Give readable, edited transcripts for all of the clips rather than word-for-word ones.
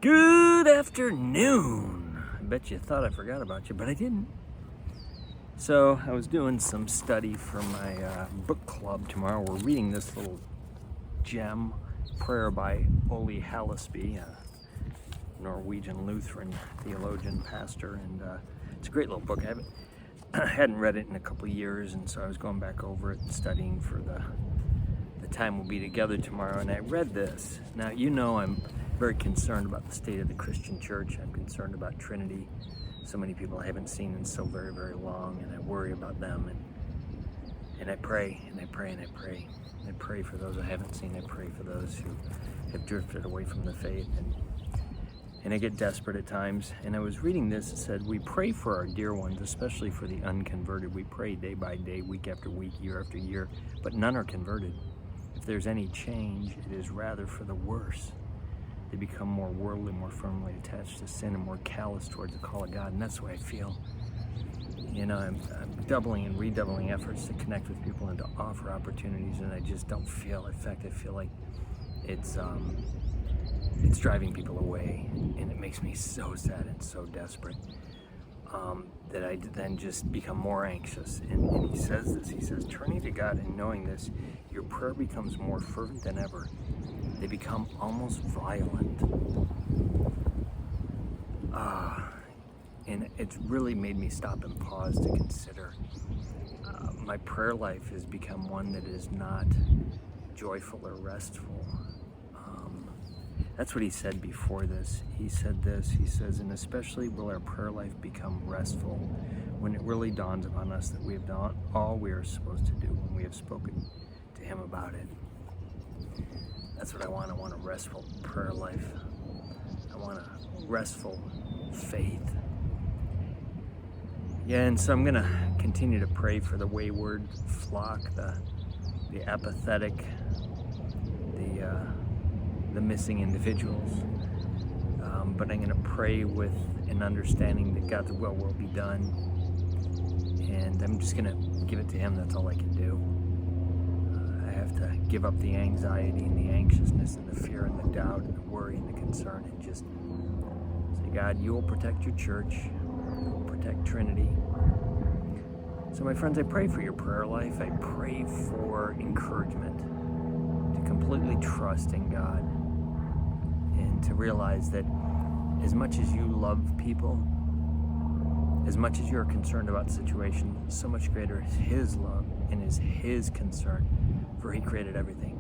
Good afternoon. I bet you thought I forgot about you, but I didn't. So I was doing some study for my book club tomorrow. We're reading this little gem, Prayer by Ole Hallesby, a Norwegian Lutheran theologian, pastor, and it's a great little book. I hadn't read it in a couple of years, and so I was going back over it and studying for the time we'll be together tomorrow, and I read this. Now, you know I'm very concerned about the state of the Christian church. I'm concerned about Trinity. So many people I haven't seen in so very, very long, and I worry about them, and I pray, and I pray, and I pray. I pray for those I haven't seen. I pray for those who have drifted away from the faith, and I get desperate at times. And I was reading this, it said, we pray for our dear ones, especially for the unconverted. We pray day by day, week after week, year after year, but none are converted. If there's any change, it is rather for the worse. They become more worldly, more firmly attached to sin, and more callous towards the call of God. And that's the way I feel. You know, I'm doubling and redoubling efforts to connect with people and to offer opportunities, and I just don't feel. In fact, I feel like it's driving people away, and it makes me so sad and so desperate that I then just become more anxious. And he says this. He says, turning to God and knowing this, your prayer becomes more fervent than ever. They become almost violent. And it's really made me stop and pause to consider. My prayer life has become one that is not joyful or restful. That's what he said before this. He said this, he says, and especially will our prayer life become restful when it really dawns upon us that we have done all we are supposed to do when we have spoken to him about it. That's what I want. I want a restful prayer life. I want a restful faith. Yeah, and so I'm going to continue to pray for the wayward flock, the apathetic, the missing individuals. But I'm going to pray with an understanding that God's will be done. And I'm just going to give it to him. That's all I can do. I have to give up the anxiety and the anxiousness and the fear and the doubt and the worry and the concern, and just say, God, you will protect your church. You will protect Trinity. So my friends, I pray for your prayer life. I pray for encouragement to completely trust in God and to realize that as much as you love people, as much as you're concerned about the situation, so much greater is his love and is his concern, for he created everything,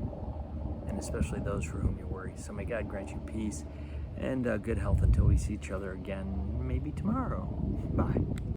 and especially those for whom you worry. So may God grant you peace and good health until we see each other again, maybe tomorrow. Bye.